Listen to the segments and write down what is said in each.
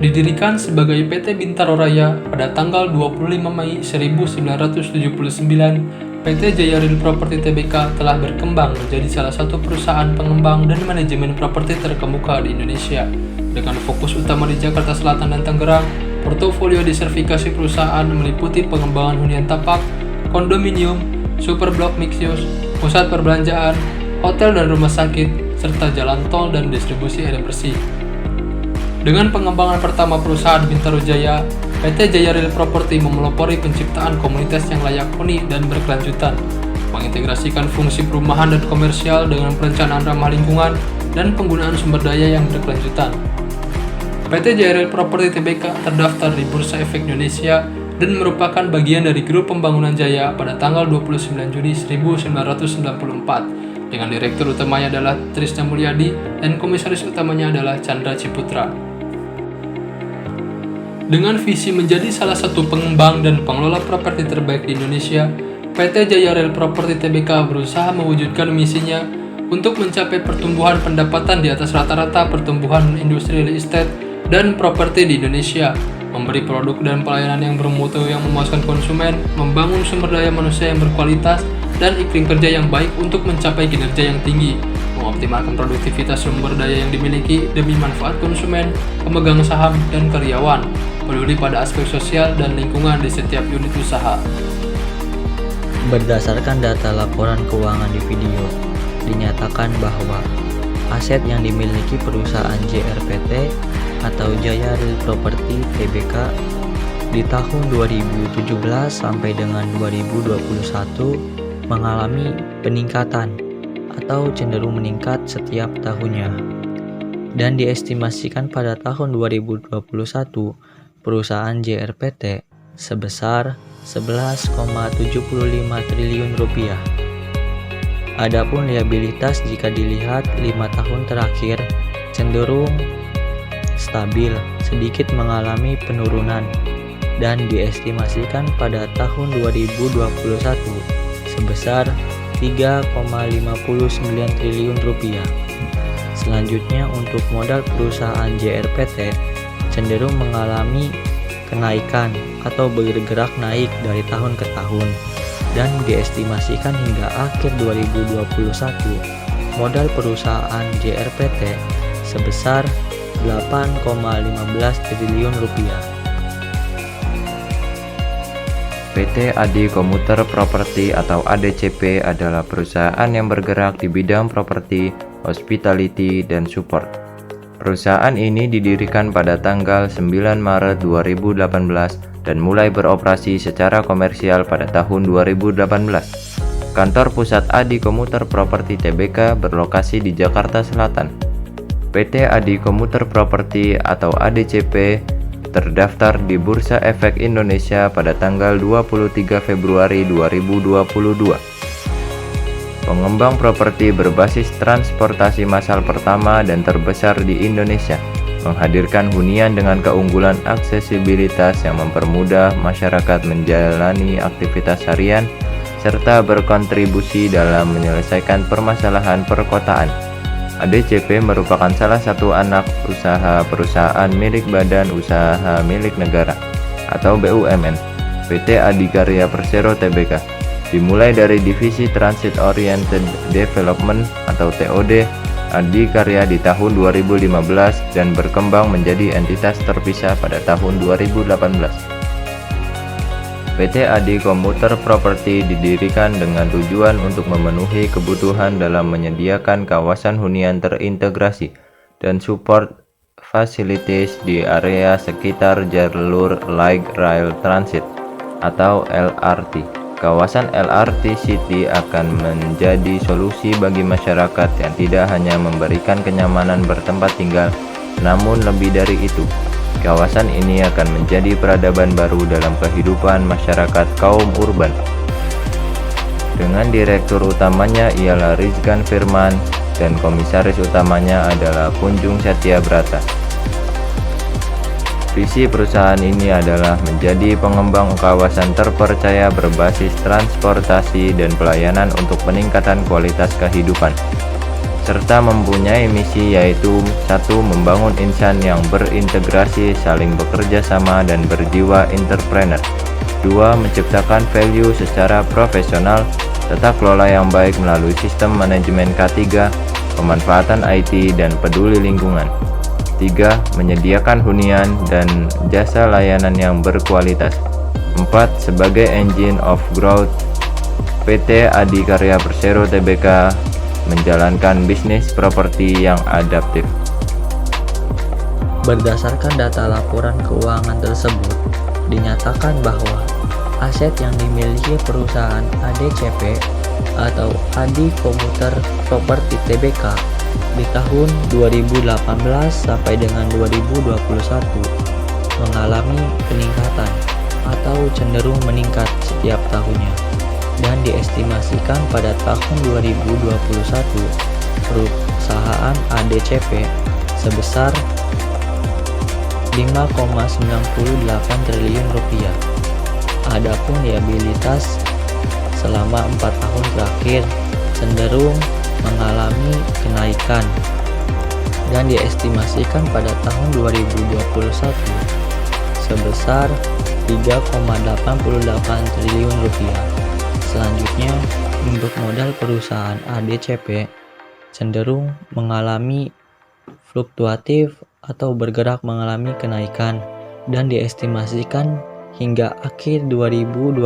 Didirikan sebagai PT Bintaro Raya pada tanggal 25 Mei 1979, PT Jaya Real Property Tbk telah berkembang menjadi salah satu perusahaan pengembang dan manajemen properti terkemuka di Indonesia. Dengan fokus utama di Jakarta Selatan dan Tangerang, portofolio disertifikasi perusahaan meliputi pengembangan hunian tapak, kondominium, super blok mixed use, pusat perbelanjaan, hotel dan rumah sakit, serta jalan tol dan distribusi air bersih. Dengan pengembangan pertama perusahaan Bintaro Jaya, PT Jaya Real Property memelopori penciptaan komunitas yang layak huni dan berkelanjutan, mengintegrasikan fungsi perumahan dan komersial dengan perencanaan ramah lingkungan dan penggunaan sumber daya yang berkelanjutan. PT Jaya Real Property Tbk terdaftar di Bursa Efek Indonesia dan merupakan bagian dari Grup Pembangunan Jaya pada tanggal 29 Juni 1994 dengan direktur utamanya adalah Trisna Mulyadi dan komisaris utamanya adalah Chandra Ciputra. Dengan visi menjadi salah satu pengembang dan pengelola properti terbaik di Indonesia, PT Jaya Real Property Tbk berusaha mewujudkan misinya untuk mencapai pertumbuhan pendapatan di atas rata-rata pertumbuhan industri real estate dan properti di Indonesia, memberi produk dan pelayanan yang bermutu yang memuaskan konsumen, membangun sumber daya manusia yang berkualitas, dan iklim kerja yang baik untuk mencapai kinerja yang tinggi, mengoptimalkan produktivitas sumber daya yang dimiliki demi manfaat konsumen, pemegang saham, dan karyawan, peduli pada aspek sosial dan lingkungan di setiap unit usaha. Berdasarkan data laporan keuangan di video, dinyatakan bahwa aset yang dimiliki perusahaan JRPT atau Jaya Real Property Tbk di tahun 2017 sampai dengan 2021 mengalami peningkatan atau cenderung meningkat setiap tahunnya. Dan diestimasikan pada tahun 2021 perusahaan JRPT sebesar 11,75 triliun rupiah. Adapun liabilitas jika dilihat 5 tahun terakhir cenderung stabil, sedikit mengalami penurunan dan diestimasikan pada tahun 2021 sebesar 3,59 triliun rupiah. Selanjutnya untuk modal perusahaan JRPT cenderung mengalami kenaikan atau bergerak naik dari tahun ke tahun dan diestimasikan hingga akhir 2021 modal perusahaan JRPT sebesar 8,15 triliun rupiah. PT Adi Komuter Property atau ADCP adalah perusahaan yang bergerak di bidang properti, hospitality, dan support. Perusahaan ini didirikan pada tanggal 9 Maret 2018 dan mulai beroperasi secara komersial pada tahun 2018. Kantor pusat Adi Komuter Property Tbk berlokasi di Jakarta Selatan. PT Adi Komuter Property atau ADCP terdaftar di Bursa Efek Indonesia pada tanggal 23 Februari 2022. Pengembang properti berbasis transportasi massal pertama dan terbesar di Indonesia, menghadirkan hunian dengan keunggulan aksesibilitas yang mempermudah masyarakat menjalani aktivitas harian serta berkontribusi dalam menyelesaikan permasalahan perkotaan. ADCP merupakan salah satu anak usaha perusahaan milik Badan Usaha Milik Negara atau BUMN, PT Adikarya Persero Tbk. Dimulai dari Divisi Transit Oriented Development atau TOD Adikarya di tahun 2015 dan berkembang menjadi entitas terpisah pada tahun 2018. PT Adi Komuter Property didirikan dengan tujuan untuk memenuhi kebutuhan dalam menyediakan kawasan hunian terintegrasi dan support facilities di area sekitar jalur Light Rail Transit atau LRT. Kawasan LRT City akan menjadi solusi bagi masyarakat yang tidak hanya memberikan kenyamanan bertempat tinggal, namun lebih dari itu, kawasan ini akan menjadi peradaban baru dalam kehidupan masyarakat kaum urban. Dengan direktur utamanya ialah Rizkan Firman dan komisaris utamanya adalah Kunjung Satya Brata. Visi perusahaan ini adalah menjadi pengembang kawasan terpercaya berbasis transportasi dan pelayanan untuk peningkatan kualitas kehidupan. serta mempunyai misi yaitu 1. Membangun insan yang berintegrasi, saling bekerja sama dan berjiwa entrepreneur. 2. Menciptakan value secara profesional, tata kelola yang baik melalui sistem manajemen K3, pemanfaatan IT dan peduli lingkungan. 3. Menyediakan hunian dan jasa layanan yang berkualitas. 4. Sebagai engine of growth, PT Adikarya Persero Tbk menjalankan bisnis properti yang adaptif. Berdasarkan data laporan keuangan tersebut, dinyatakan bahwa aset yang dimiliki perusahaan ADCP atau Adi Komuter Properti Tbk di tahun 2018 sampai dengan 2021 mengalami peningkatan atau cenderung meningkat setiap tahunnya, dan diestimasikan pada tahun 2021 perusahaan ADCP sebesar 5,98 triliun rupiah. Adapun liabilitas selama 4 tahun terakhir cenderung mengalami kenaikan dan diestimasikan pada tahun 2021 sebesar 3,88 triliun rupiah. Selanjutnya, untuk modal perusahaan ADCP cenderung mengalami fluktuatif atau bergerak mengalami kenaikan dan diestimasikan hingga akhir 2021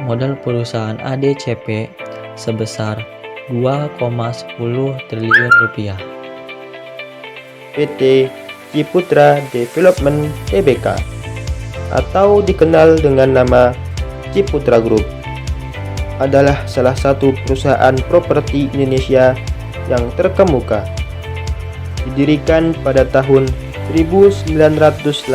modal perusahaan ADCP sebesar 2,10 triliun rupiah. PT Ciputra Development Tbk atau dikenal dengan nama Ciputra Group adalah salah satu perusahaan properti Indonesia yang terkemuka. Didirikan pada tahun 1981,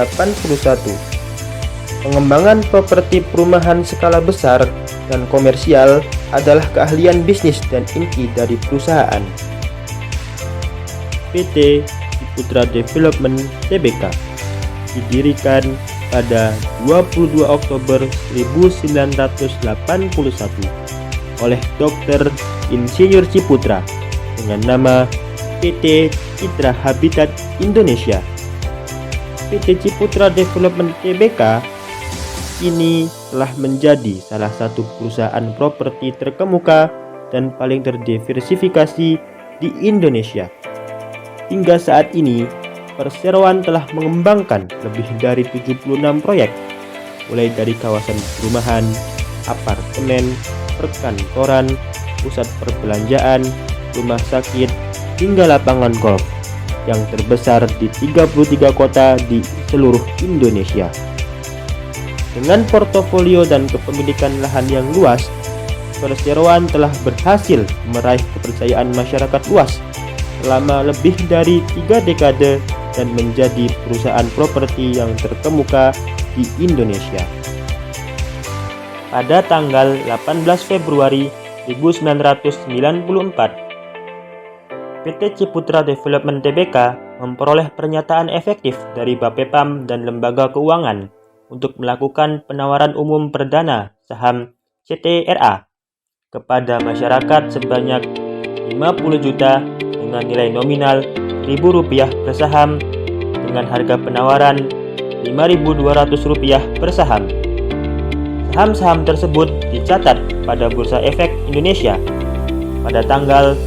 pengembangan properti perumahan skala besar dan komersial adalah keahlian bisnis dan inti dari perusahaan. PT Ciputra Development Tbk didirikan pada 22 Oktober 1981 oleh Dr. Insinyur Ciputra dengan nama PT Citra Habitat Indonesia. PT Ciputra Development Tbk kini telah menjadi salah satu perusahaan properti terkemuka dan paling terdiversifikasi di Indonesia. Hingga saat ini, perseroan telah mengembangkan lebih dari 76 proyek, mulai dari kawasan perumahan, apartemen, perkantoran, pusat perbelanjaan, rumah sakit, hingga lapangan golf yang terbesar di 33 kota di seluruh Indonesia. Dengan portofolio dan kepemilikan lahan yang luas, perseroan telah berhasil meraih kepercayaan masyarakat luas selama lebih dari 3 dekade dan menjadi perusahaan properti yang terkemuka di Indonesia. Pada tanggal 18 Februari 1994, PT Ciputra Development Tbk memperoleh pernyataan efektif dari Bapepam dan lembaga keuangan untuk melakukan penawaran umum perdana saham CTRA kepada masyarakat sebanyak 50 juta dengan nilai nominal Rp1.000 per saham dengan harga penawaran Rp5.200 per saham. Saham-saham tersebut dicatat pada Bursa Efek Indonesia pada tanggal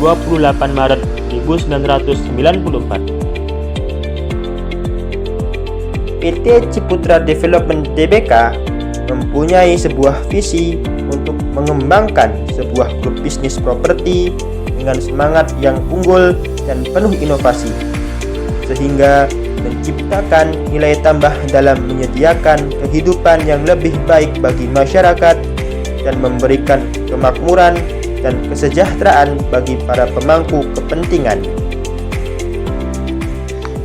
28 Maret 1994. PT Ciputra Development Tbk mempunyai sebuah visi untuk mengembangkan sebuah grup bisnis properti dengan semangat yang unggul dan penuh inovasi, sehingga menciptakan nilai tambah dalam menyediakan kehidupan yang lebih baik bagi masyarakat dan memberikan kemakmuran dan kesejahteraan bagi para pemangku kepentingan.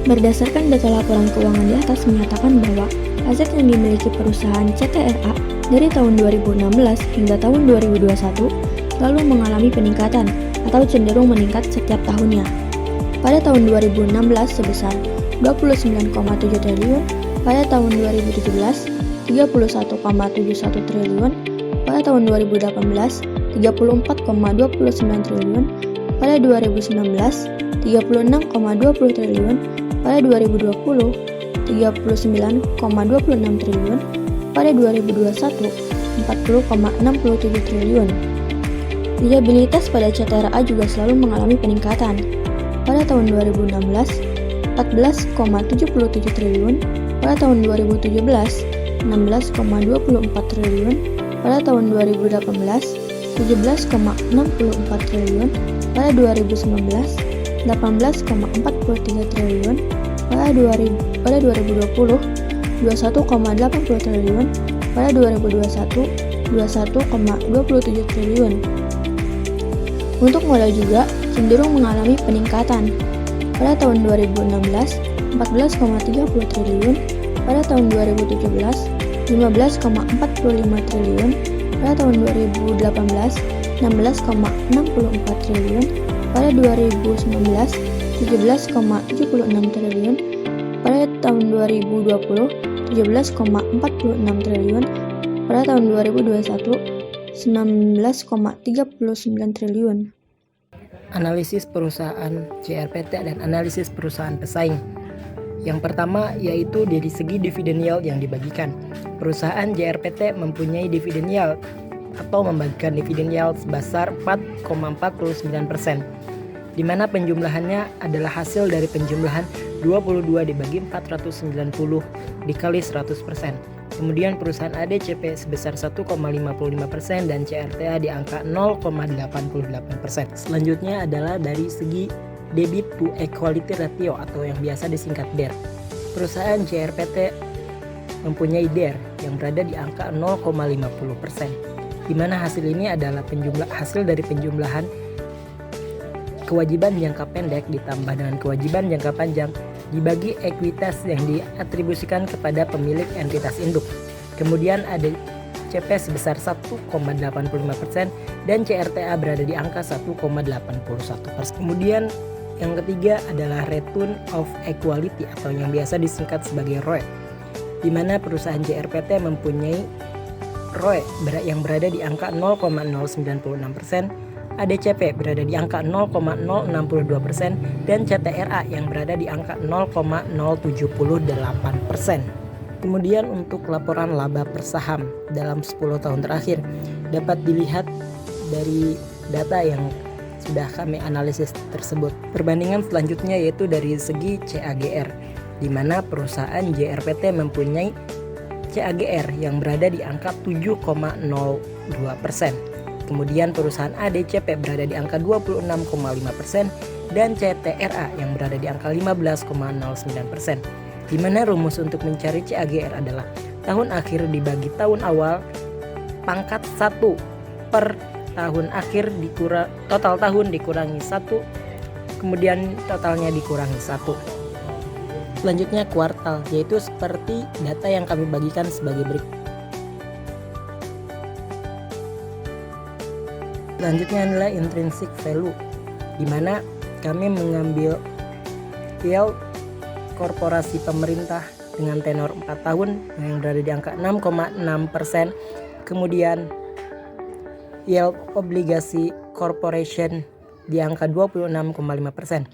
Berdasarkan data laporan keuangan di atas menyatakan bahwa aset yang dimiliki perusahaan CTRA dari tahun 2016 hingga tahun 2021 selalu mengalami peningkatan atau cenderung meningkat setiap tahunnya. Pada tahun 2016 sebesar 29,7 triliun, pada tahun 2017 31,71 triliun, pada tahun 2018 34,29 triliun, pada 2019, 36,20 triliun pada 2020, 39,26 triliun pada 2021, 40,67 triliun. Liabilitas pada CTRA juga selalu mengalami peningkatan. Pada tahun 2016, 14,77 triliun, pada tahun 2017, 16,24 triliun, pada tahun 2018, 17,64 triliun, pada 2019, 18,43 triliun, pada 2020, 21,80 triliun, pada 2021, 21,27 triliun. Untuk modal juga cenderung mengalami peningkatan. Pada tahun 2016, 14,30 triliun, pada tahun 2017, 15,45 triliun, pada tahun 2018, 16,64 triliun, pada 2019, 17,76 triliun, pada tahun 2020, 17,46 triliun, pada tahun 2021, 19,39 triliun. Analisis perusahaan JRPT dan analisis perusahaan pesaing. Yang pertama yaitu dari segi dividen yield yang dibagikan. Perusahaan JRPT mempunyai dividen yield atau membagikan dividen yield sebesar 4,49%, di mana penjumlahannya adalah hasil dari penjumlahan 22 dibagi 490 dikali 100%. Kemudian perusahaan ADCP sebesar 1,55% dan CRTA di angka 0,88%. Selanjutnya adalah dari segi debit to equity ratio atau yang biasa disingkat DER. Perusahaan JRPT mempunyai DER yang berada di angka 0,50%, di mana hasil ini adalah hasil dari penjumlahan kewajiban jangka pendek ditambah dengan kewajiban jangka panjang dibagi ekuitas yang diatribusikan kepada pemilik entitas induk. Kemudian ada CP sebesar 1,85% dan CRTA berada di angka 1,81%. Kemudian yang ketiga adalah Return of Equality atau yang biasa disingkat sebagai ROE, di mana perusahaan JRPT mempunyai ROE yang berada di angka 0,096%, ADCP berada di angka 0,062% dan CTRA yang berada di angka 0,078%. Kemudian untuk laporan laba per saham dalam 10 tahun terakhir dapat dilihat dari data yang sudah kami analisis tersebut. Perbandingan selanjutnya yaitu dari segi CAGR, di mana perusahaan JRPT mempunyai CAGR yang berada di angka 7,02%. Kemudian perusahaan ADCP berada di angka 26,5% dan CTRA yang berada di angka 15,09%. Di mana rumus untuk mencari CAGR adalah tahun akhir dibagi tahun awal pangkat 1 per tahun akhir total tahun dikurangi 1, kemudian totalnya dikurangi 1. Selanjutnya kuartal, yaitu seperti data yang kami bagikan sebagai berikut. Selanjutnya adalah intrinsic value, di mana kami mengambil yield korporasi pemerintah dengan tenor 4 tahun yang berada di angka 6,6%. Kemudian yield obligasi corporation di angka 26,5%.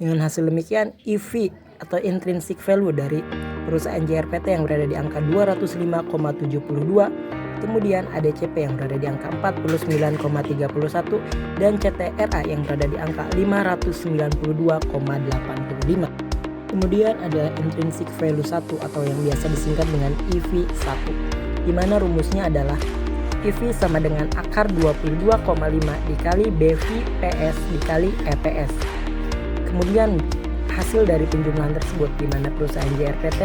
Dengan hasil demikian, EV atau intrinsic value dari perusahaan JRPT yang berada di angka 205,72, kemudian ADCP yang berada di angka 49,31 dan CTRA yang berada di angka 592,85. Kemudian ada intrinsic value 1 atau yang biasa disingkat dengan EV1, di mana rumusnya adalah EV sama dengan akar 22,5 dikali BVPS dikali EPS. Kemudian hasil dari penjumlahan tersebut, di mana perusahaan JRPT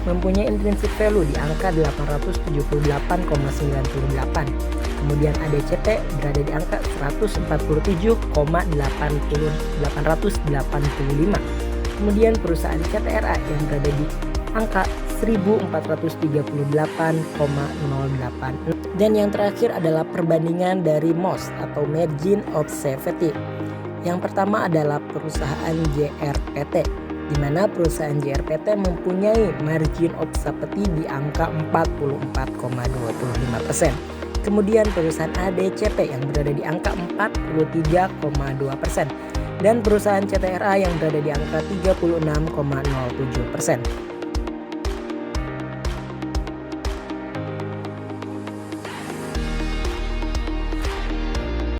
mempunyai intrinsic value di angka 878,98. Kemudian ADCP berada di angka 147,885. Kemudian perusahaan CTRA yang berada di angka 1438,08. Dan yang terakhir adalah perbandingan dari MOS atau Margin of Safety. Yang pertama adalah perusahaan JRPT, di mana perusahaan JRPT mempunyai margin of safety di angka 44,25%. kemudian perusahaan ADCP yang berada di angka 43,2% dan perusahaan CTRA yang berada di angka 36,07%.